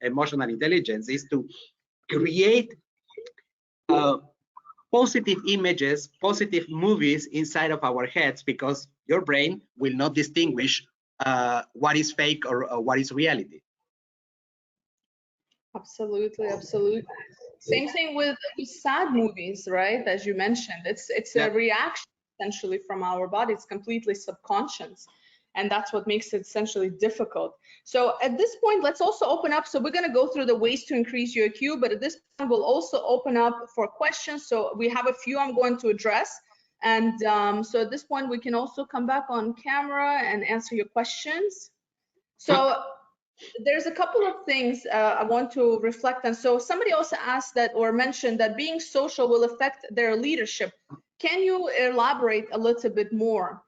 emotional intelligence, is to create positive images, positive movies inside of our heads, because your brain will not distinguish what is fake or what is reality. Absolutely, absolutely. Same thing with sad movies, right? As you mentioned, it's a reaction essentially from our body. It's completely subconscious, and that's what makes it essentially difficult. So at this point, let's also open up. So we're going to go through the ways to increase your IQ, but at this point, we'll also open up for questions. So we have a few I'm going to address, and so at this point, we can also come back on camera and answer your questions. So there's a couple of things I want to reflect on. So somebody also asked that, or mentioned that being social will affect their leadership. Can you elaborate a little bit more?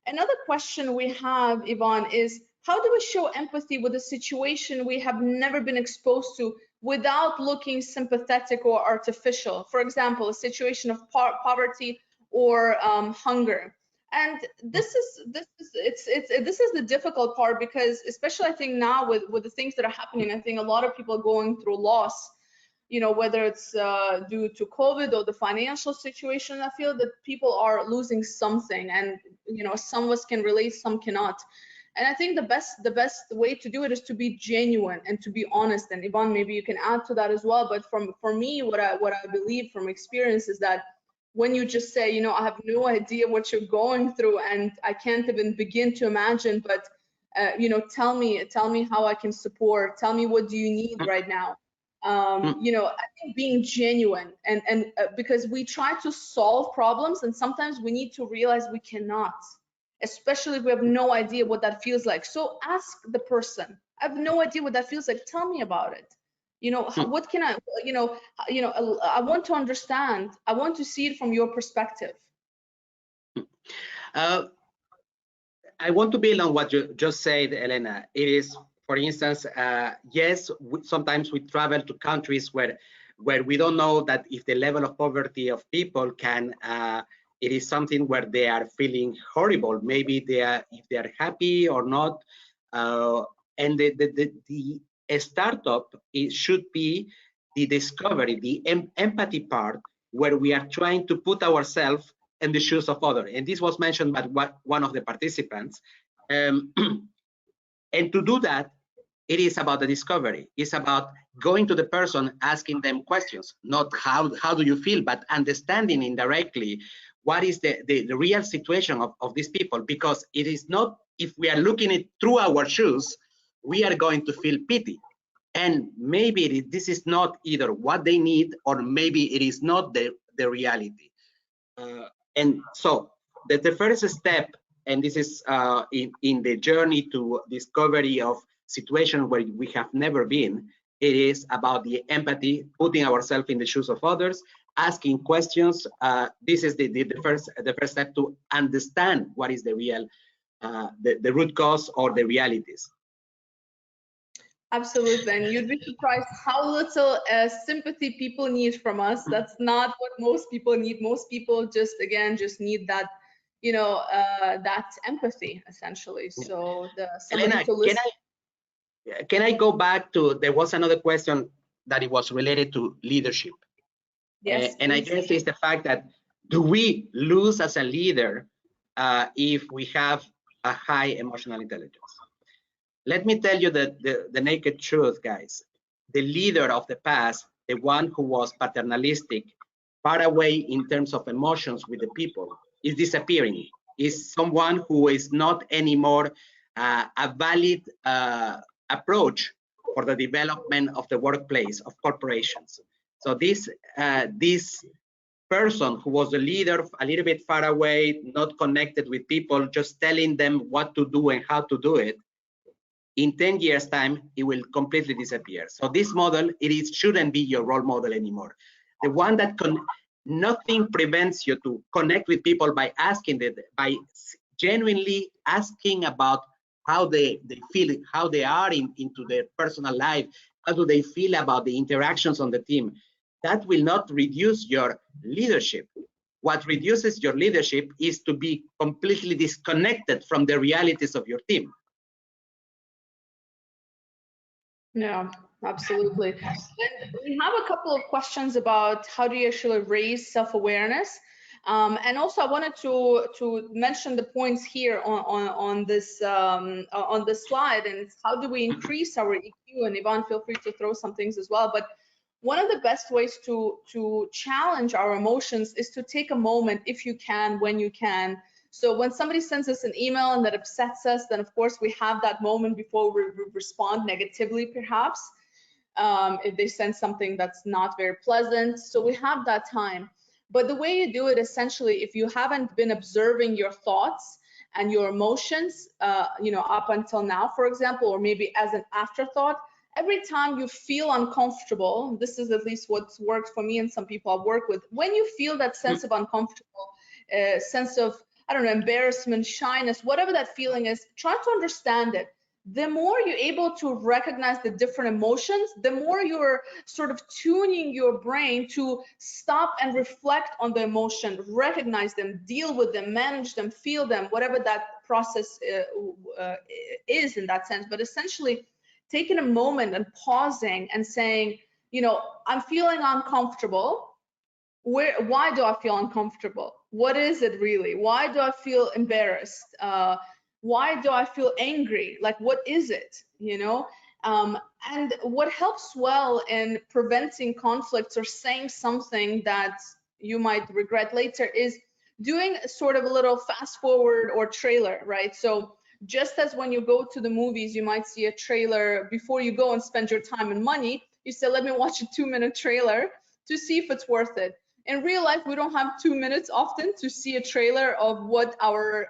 Another question we have, Yvonne, is how do we show empathy with a situation we have never been exposed to without looking sympathetic or artificial? For example, a situation of poverty or hunger. And this is the difficult part, because especially I think now with the things that are happening, I think a lot of people are going through loss, you know, whether it's due to COVID or the financial situation. I feel that people are losing something, and you know, some of us can relate, some cannot. And I think the best way to do it is to be genuine and to be honest. And Yvonne, maybe you can add to that as well. But for me, what I believe from experience is that when you just say, you know, I have no idea what you're going through and I can't even begin to imagine, but you know, tell me how I can support, tell me what do you need right now. You know, I think being genuine and because we try to solve problems, and sometimes we need to realize we cannot, especially if we have no idea what that feels like. So ask the person, I have no idea what that feels like, tell me about it. You know, what can I, you know, I want to understand. I want to see it from your perspective. I want to build on what you just said, Elena. It is, for instance, yes, sometimes we travel to countries where we don't know that if the level of poverty of people can, it is something where they are feeling horrible. Maybe if they are happy or not. And the startup, it should be the discovery, the empathy part, where we are trying to put ourselves in the shoes of others. And this was mentioned by one of the participants. And to do that, it is about the discovery. It's about going to the person, asking them questions, not how do you feel, but understanding indirectly what is the real situation of these people. Because it is not, if we are looking it through our shoes, we are going to feel pity. And maybe this is not either what they need, or maybe it is not the reality. And so the first step, and this is in the journey to discovery of situations where we have never been, it is about the empathy, putting ourselves in the shoes of others, asking questions. This is the first step to understand what is the real, the root cause or the realities. Absolutely, and you'd be surprised how little sympathy people need from us. That's not what most people need. Most people just need that, you know, that empathy, essentially. So somebody Elena, to listen. can I go back to, there was another question that it was related to leadership. Yes, and I guess it's the fact that, do we lose as a leader if we have a high emotional intelligence? Let me tell you the naked truth, guys. The leader of the past, the one who was paternalistic, far away in terms of emotions with the people, is disappearing. Is someone who is not anymore a valid approach for the development of the workplace, of corporations. So this person who was the leader, a little bit far away, not connected with people, just telling them what to do and how to do it, in 10 years time, it will completely disappear. So this model, shouldn't be your role model anymore. The one that nothing prevents you to connect with people by asking them, by genuinely asking about how they feel, how they are into their personal life, how do they feel about the interactions on the team. That will not reduce your leadership. What reduces your leadership is to be completely disconnected from the realities of your team. Yeah, absolutely. And we have a couple of questions about how do you actually raise self-awareness. And also, I wanted to mention the points here on this slide, and it's how do we increase our EQ? And Ivan, feel free to throw some things as well. But one of the best ways to challenge our emotions is to take a moment, if you can, when you can. So when somebody sends us an email and that upsets us, then of course we have that moment before we respond negatively, perhaps, if they send something that's not very pleasant. So we have that time. But the way you do it, essentially, if you haven't been observing your thoughts and your emotions, you know, up until now, for example, or maybe as an afterthought, every time you feel uncomfortable, this is at least what's worked for me and some people I've worked with, when you feel that sense of uncomfortable, sense of, I don't know, embarrassment, shyness, whatever that feeling is, try to understand it. The more you're able to recognize the different emotions, the more you're sort of tuning your brain to stop and reflect on the emotion, recognize them, deal with them, manage them, feel them, whatever that process is in that sense. But essentially, taking a moment and pausing and saying, you know, I'm feeling uncomfortable. Why do I feel uncomfortable? What is it really? Why do I feel embarrassed? Why do I feel angry? Like, what is it, you know? And what helps well in preventing conflicts or saying something that you might regret later is doing sort of a little fast forward or trailer, right? So just as when you go to the movies, you might see a trailer before you go and spend your time and money, you say, let me watch a 2-minute trailer to see if it's worth it. In real life, we don't have 2 minutes often to see a trailer of what our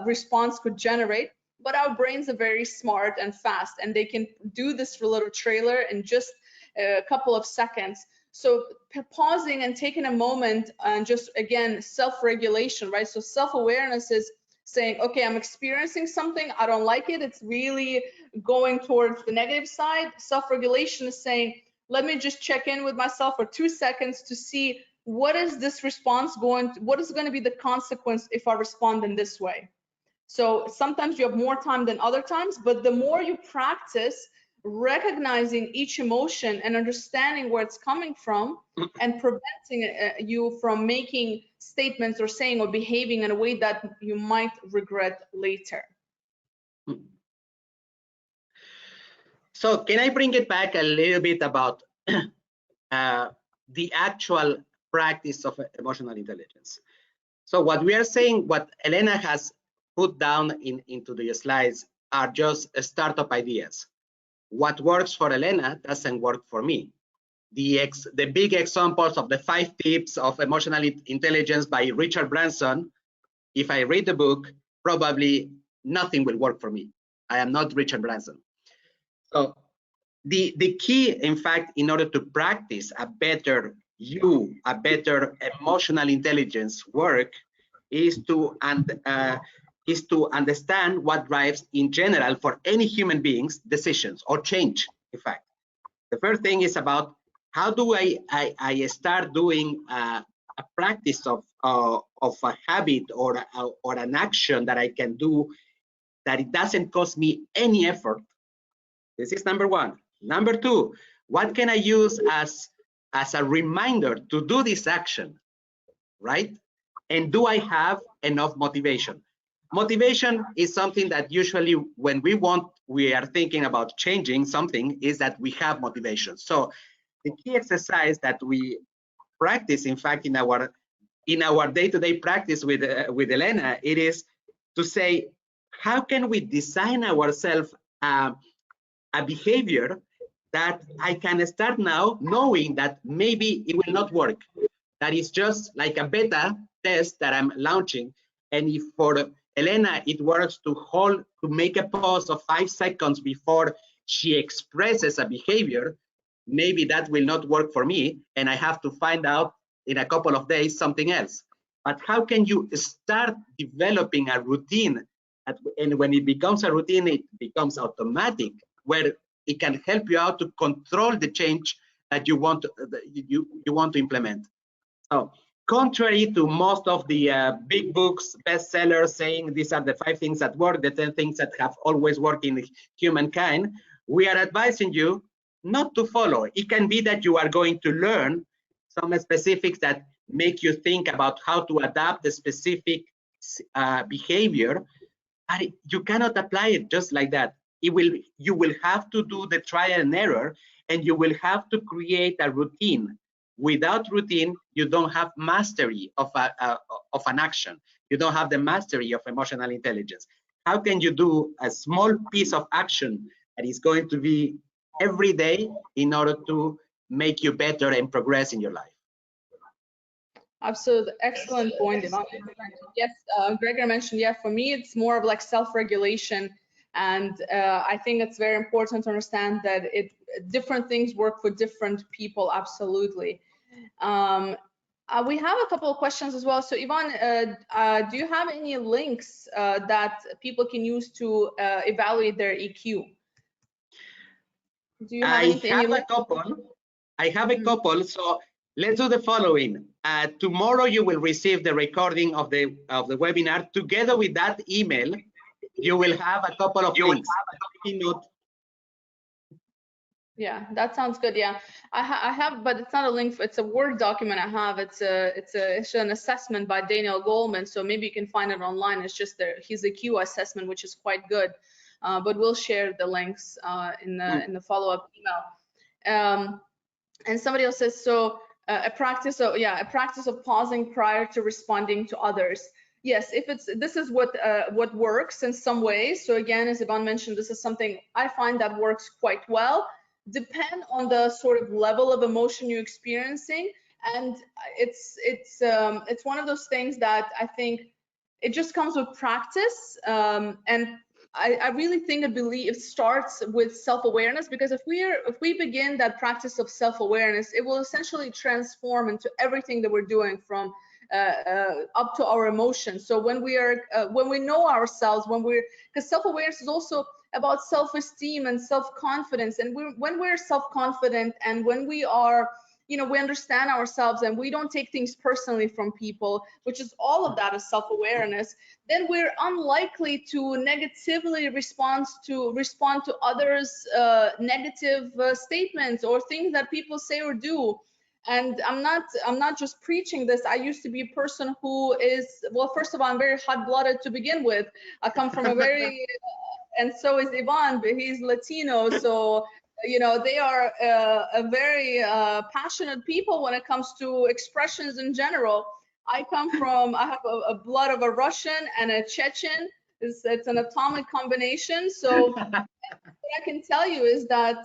response could generate, but our brains are very smart and fast, and they can do this little trailer in just a couple of seconds. So pausing and taking a moment and just, again, self-regulation, right? So self-awareness is saying, okay, I'm experiencing something, I don't like it, it's really going towards the negative side. Self-regulation is saying, let me just check in with myself for 2 seconds to see what is this response what is going to be the consequence if I respond in this way. So sometimes you have more time than other times, but the more you practice recognizing each emotion and understanding where it's coming from and preventing you from making statements or saying or behaving in a way that you might regret later. So can I bring it back a little bit about the actual practice of emotional intelligence? So what we are saying, what Elena has put down into the slides are just startup ideas. What works for Elena doesn't work for me. The big examples of the 5 tips of emotional intelligence by Richard Branson, if I read the book, probably nothing will work for me. I am not Richard Branson. So the key, in fact, in order to practice a better emotional intelligence work is to understand what drives, in general, for any human beings, decisions or change. In fact, the first thing is about how do I start doing a practice of a habit or an action that I can do that it doesn't cost me any effort. This is number one. Number two, what can I use as a reminder to do this action, right? And do I have enough motivation? Motivation is something that usually when we are thinking about changing something is that we have motivation. So the key exercise that we practice, in fact, in our day-to-day practice with Elena, it is to say, how can we design ourselves a behavior that I can start now knowing that maybe it will not work. That is just like a beta test that I'm launching. And if for Elena, it works to make a pause of 5 seconds before she expresses a behavior, maybe that will not work for me. And I have to find out in a couple of days something else. But how can you start developing a routine? And when it becomes a routine, it becomes automatic, where it can help you out to control the change that you want to implement. So, contrary to most of the big books, bestsellers saying these are the 5 things that work, the 10 things that have always worked in humankind, we are advising you not to follow. It can be that you are going to learn some specifics that make you think about how to adapt the specific behavior, but you cannot apply it just like that. You will have to do the trial and error, and you will have to create a routine. Without routine, you don't have mastery of an action. You don't have the mastery of emotional intelligence. How can you do a small piece of action that is going to be every day in order to make you better and progress in your life? Absolutely, excellent point, Ivan. Yes, Gregor mentioned, yeah, for me, it's more of like self-regulation. And I think it's very important to understand that different things work for different people, absolutely. We have a couple of questions as well. So Ivan, do you have any links that people can use to evaluate their EQ? Do you have anything? I have a couple. So let's do the following. Tomorrow you will receive the recording of the webinar. Together with that email, you will have a couple of links. Yeah, that sounds good. Yeah, I have, but it's not a link. It's a Word document I have. It's an assessment by Daniel Goleman. So maybe you can find it online. It's just his EQ assessment, which is quite good. But we'll share the links in the follow-up email. And somebody else says, so a practice of pausing prior to responding to others. Yes, this is what works in some ways. So again, as Ivan mentioned, this is something I find that works quite well. Depend on the sort of level of emotion you're experiencing, and it's one of those things that I think it just comes with practice. And I really think it starts with self-awareness, because if we begin that practice of self-awareness, it will essentially transform into everything that we're doing from up to our emotions. So when we know ourselves, because self-awareness is also about self-esteem and self-confidence, and when we're self-confident and when we are, we understand ourselves and we don't take things personally from people, which is all of that is self-awareness, then we're unlikely to negatively respond to others' negative statements or things that people say or do. And I'm not just preaching this. I used to be a person who is, well, first of all, I'm very hot-blooded to begin with. I come from a very and so is Ivan, but he's Latino. So, you know, they are a very passionate people when it comes to expressions in general. I have a blood of a Russian and a Chechen. It's an atomic combination. So what I can tell you is that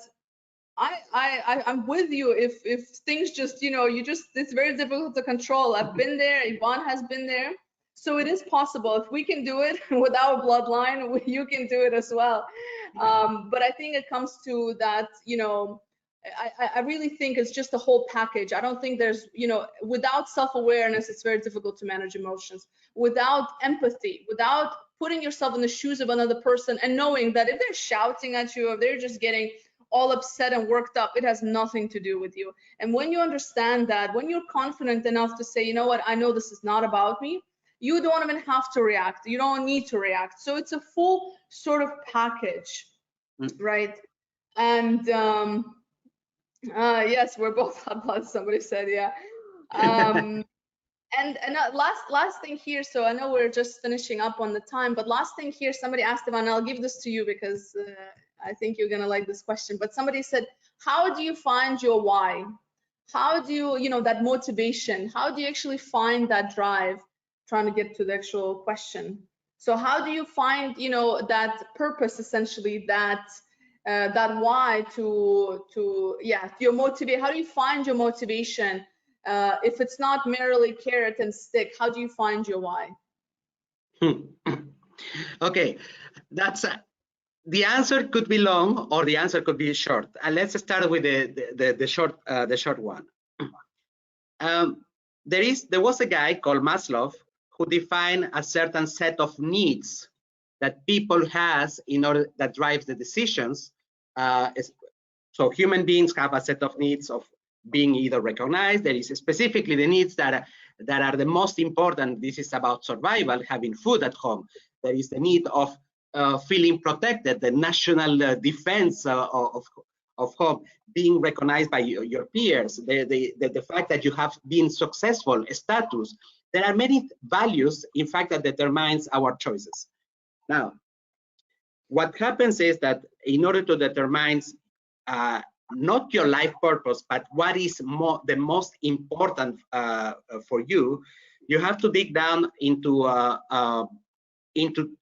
I'm with you. If things just, you know, it's very difficult to control. I've been there. Ivan has been there. So it is possible. If we can do it without bloodline, you can do it as well. But I think it comes to that, you know, I really think it's just a whole package. I don't think there's, you know, without self-awareness, it's very difficult to manage emotions. Without empathy, without putting yourself in the shoes of another person and knowing that if they're shouting at you or they're just getting all upset and worked up, it has nothing to do with you. And when you understand that, when you're confident enough to say, you know what, I know this is not about me, you don't even have to react. You don't need to react. So it's a full sort of package, right? And yes, we're both hot blood, somebody said, yeah. And last thing here, so I know we're just finishing up on the time, but last thing here, somebody asked Ivan, I'll give this to you because I think you're gonna like this question, but somebody said, how do you find your why? How do you, you know, that motivation, how do you actually find that drive? Trying to get to the actual question. So how do you find, you know, that purpose, essentially, that why to your motivate? How do you find your motivation? If it's not merely carrot and stick, how do you find your why? Okay, that's the answer could be long or the answer could be short. And let's start with the short one. There was a guy called Maslow who defined a certain set of needs that people has in order that drives the decisions. So human beings have a set of needs of being either recognized. There is specifically the needs that are the most important. This is about survival, having food at home. There is the need of feeling protected, the national defense of home, being recognized by your peers, the fact that you have been successful, status. There are many values, in fact, that determines our choices. Now, what happens is that in order to determine not your life purpose, but what is the most important for you, you have to dig down into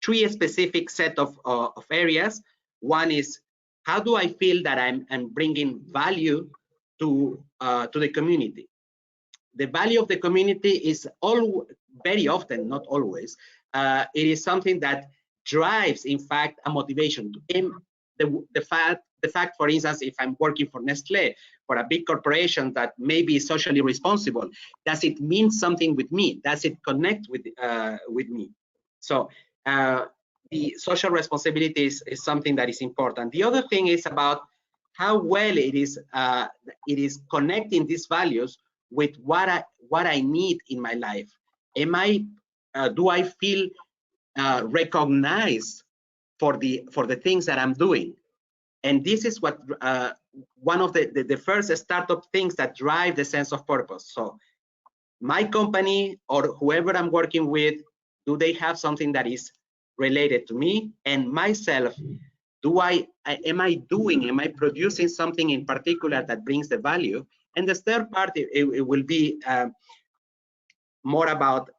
three specific set of areas. One is, how do I feel that I'm bringing value to the community? The value of the community is very often, not always, it is something that drives, in fact, a motivation. The fact, for instance, if I'm working for Nestlé, for a big corporation that may be socially responsible, does it mean something with me? Does it connect with me? So the social responsibility is something that is important. The other thing is about how well it is connecting these values with what I need in my life. Do I feel recognized for the things that I'm doing? And this is what one of the first startup things that drive the sense of purpose. So my company or whoever I'm working with, do they have something that is related to me and myself? Am I producing something in particular that brings the value? And the third part, it will be more about,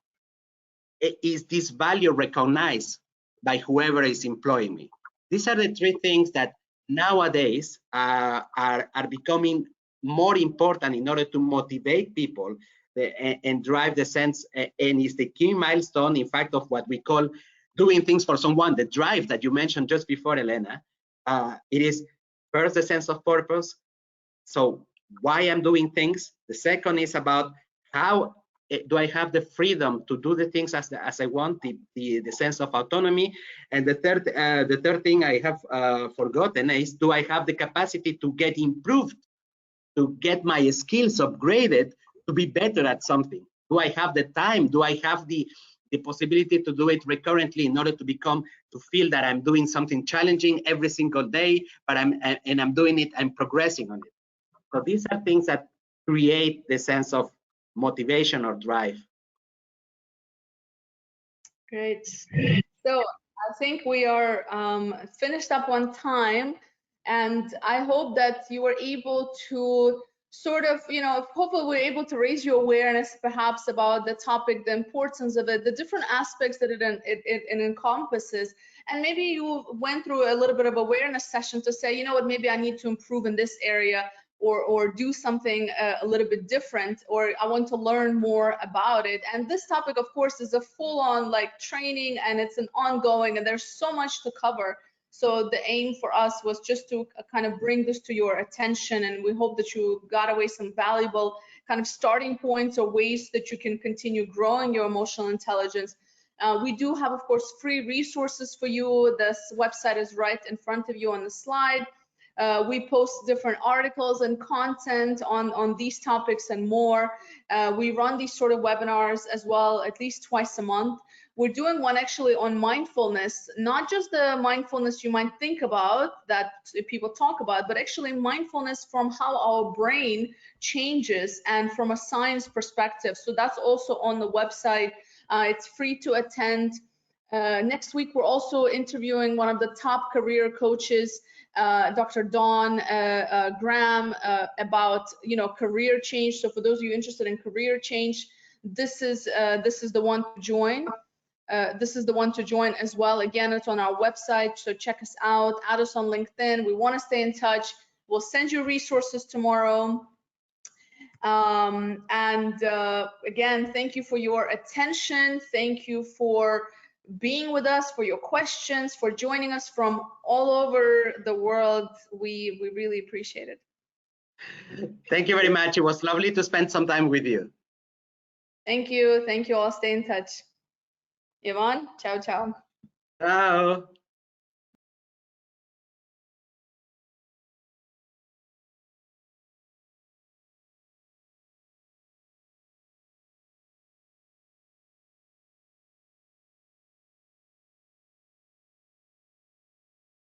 is this value recognized by whoever is employing me? These are the three things that nowadays are becoming more important in order to motivate people and drive the sense, and is the key milestone, in fact, of what we call doing things for someone, the drive that you mentioned just before, Elena. It is first the sense of purpose. So why I'm doing things. The second is about how do I have the freedom to do the things as I want, the sense of autonomy. And the third thing I have forgotten is, do I have the capacity to get improved, to get my skills upgraded, to be better at something? Do I have the time? Do I have the possibility to do it recurrently in order to feel that I'm doing something challenging every single day, but I'm doing it, I'm progressing on it. So these are things that create the sense of motivation or drive. Great. So I think we are finished up on time, and I hope that you were able to sort of, hopefully we're able to raise your awareness perhaps about the topic, the importance of it, the different aspects that it encompasses. And maybe you went through a little bit of awareness session to say, you know what, maybe I need to improve in this area, or do something a little bit different, or I want to learn more about it. And this topic, of course, is a full-on like training, and it's an ongoing, and there's so much to cover. So the aim for us was just to kind of bring this to your attention, and we hope that you got away some valuable kind of starting points or ways that you can continue growing your emotional intelligence. We do have, of course, free resources for you. This website is right in front of you on the slide. We post different articles and content on these topics and more. We run these sort of webinars as well, at least twice a month. We're doing one actually on mindfulness, not just the mindfulness you might think about that people talk about, but actually mindfulness from how our brain changes and from a science perspective. So that's also on the website. It's free to attend. Next week, we're also interviewing one of the top career coaches, Dr. Dawn Graham, about career change. So for those of you interested in career change, this is the one to join. This is the one to join as well. Again, it's on our website, so check us out. Add us on LinkedIn. We want to stay in touch. We'll send you resources tomorrow. Again, thank you for your attention. Thank you for being with us, for your questions, for joining us from all over the world. We really appreciate it. Thank you very much. It was lovely to spend some time with you. Thank you. Thank you all. Stay in touch. Yvonne, ciao, ciao. Ciao.